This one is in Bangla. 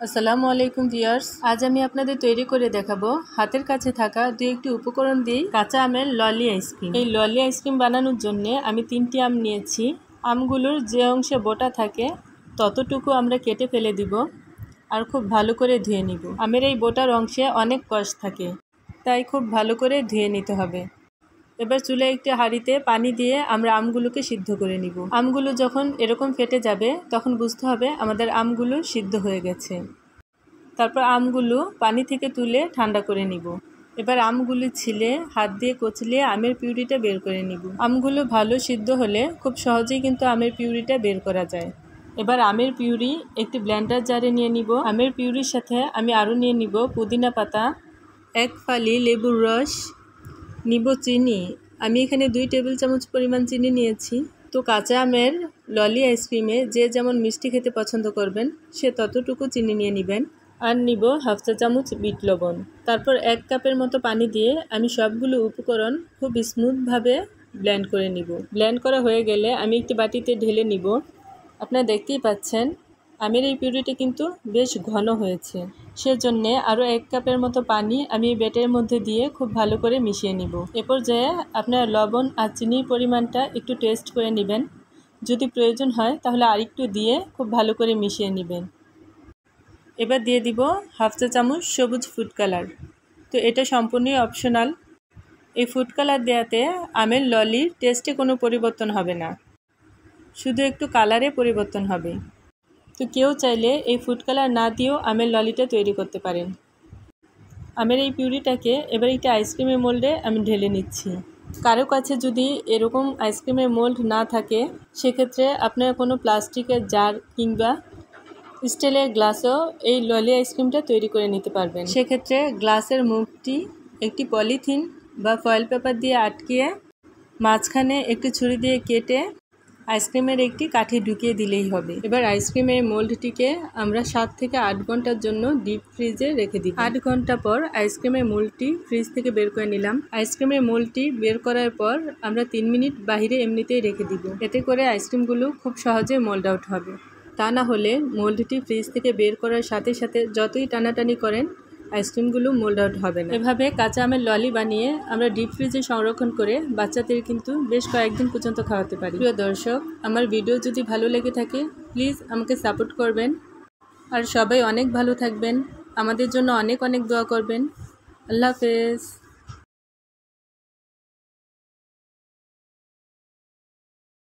আসসালামু আলাইকুম ভিউয়ার্স, আজ আমি আপনাদের তৈরি করে দেখাবো হাতের কাছে থাকা দুই একটি উপকরণ দিয়ে কাঁচা আমের ললি আইসক্রিম। এই ললি আইসক্রিম বানানোর জন্য আমি 3টি আম নিয়েছি। আমগুলোর যে অংশে বোটা থাকে ততটুকু আমরা কেটে ফেলে দিব আর খুব ভালো করে ধুয়ে নিব। আমের এই বোটার অংশে অনেক কষ থাকে, তাই খুব ভালো করে ধুয়ে নিতে হবে। এবার চুলায় একটি হাঁড়িতে পানি দিয়ে আমরা আমগুলোকে সিদ্ধ করে নিব। আমগুলো যখন এরকম ফেটে যাবে তখন বুঝতে হবে আমাদের আমগুলো সিদ্ধ হয়ে গেছে। তারপর আমগুলো পানি থেকে তুলে ঠান্ডা করে নিব। এবার আমগুলো ছিলে হাত দিয়ে কচলিয়ে আমের পিউরিটা বের করে নিব। আমগুলো ভালো সিদ্ধ হলে খুব সহজেই কিন্তু আমের পিউরিটা বের করা যায়। এবার আমের পিউরি একটি ব্লেন্ডার জারে নিয়ে নিব। আমের পিউরির সাথে আমি আরও নিয়ে নিব পুদিনা পাতা, 1 ফালি লেবুর রস, নিব চিনি। আমি এখানে 2 টেবিল চামচ পরিমাণ চিনি নিয়েছি। তো কাঁচা আমের ললি আইসক্রিমে যে যেমন মিষ্টি খেতে পছন্দ করবেন সে ততটুকু চিনি নিয়ে নেবেন। আর নিব 1/2 চা চামচ বিট লবণ। তারপর 1 কাপের মতো পানি দিয়ে আমি সবগুলো উপকরণ খুব স্মুথভাবে ব্লেন্ড করে নিব। ব্লেন্ড করা হয়ে গেলে আমি একটি বাটিতে ঢেলে নিব। আপনারা দেখতেই পাচ্ছেন আমের এই পিউরিটি কিন্তু বেশ ঘন হয়েছে, সেজন্য আরও 1 কাপের মতো পানি আমি এই ব্যাটের মধ্যে দিয়ে খুব ভালো করে মিশিয়ে নিব। এ পর্যায়ে আপনারা লবণ আর চিনির পরিমাণটা একটু টেস্ট করে নেবেন। যদি প্রয়োজন হয় তাহলে আরেকটু দিয়ে খুব ভালো করে মিশিয়ে নেবেন। এবার দিয়ে দিব 1/2 চা চামচ সবুজ ফুড কালার। তো এটা সম্পূর্ণই অপশনাল। এই ফুড কালার দেওয়াতে আমের ললির টেস্টে কোনো পরিবর্তন হবে না, শুধু একটু কালারে পরিবর্তন হবে। তো কেউ চাইলে এই ফুড কালার না দিয়েও আমের ললিটা তৈরি করতে পারেন। আমের এই পিউরিটাকে এবার একটি আইসক্রিমের মোল্ডে আমি ঢেলে নিচ্ছি। কারো কাছে যদি এরকম আইসক্রিমের মোল্ড না থাকে সেক্ষেত্রে আপনারা কোনো প্লাস্টিকের জার কিংবা স্টিলের গ্লাসেও এই ললি আইসক্রিমটা তৈরি করে নিতে পারবেন। সেক্ষেত্রে গ্লাসের মুখটি একটি পলিথিন বা ফয়েল পেপার দিয়ে আটকিয়ে মাঝখানে একটি ছুরি দিয়ে কেটে আইসক্রিমের একটি কাঠি ঢুকিয়ে দিলেই হবে। এবার আইসক্রিমের মোল্ডটিকে আমরা 7 থেকে 8 ঘন্টার জন্য ডিপ ফ্রিজে রেখে দিই। 8 ঘন্টা পর আইসক্রিমের মোল্ডটি ফ্রিজ থেকে বের করে নিলাম। আইসক্রিমের মোল্ডটি বের করার পর আমরা 3 মিনিট বাইরে এমনিতেই রেখে দিব। এতে করে আইসক্রিমগুলো খুব সহজে মোল্ড আউট হবে। তা না হলে মোল্ডটি ফ্রিজ থেকে বের করার সাথে সাথে যতই টানাটানি করেন আইসক্রিমগুলো মোল্ড আউট হবে না। এভাবে কাঁচা আমের ললি বানিয়ে আমরা ডিপ ফ্রিজে সংরক্ষণ করে বাচ্চাদের কিন্তু বেশ কয়েকদিন পর্যন্ত খাওয়াতে পারি। প্রিয় দর্শক, আমার ভিডিও যদি ভালো লেগে থাকে প্লিজ আমাকে সাপোর্ট করবেন। আর সবাই অনেক ভালো থাকবেন, আমাদের জন্য অনেক অনেক দোয়া করবেন। আল্লাহ হাফেজ।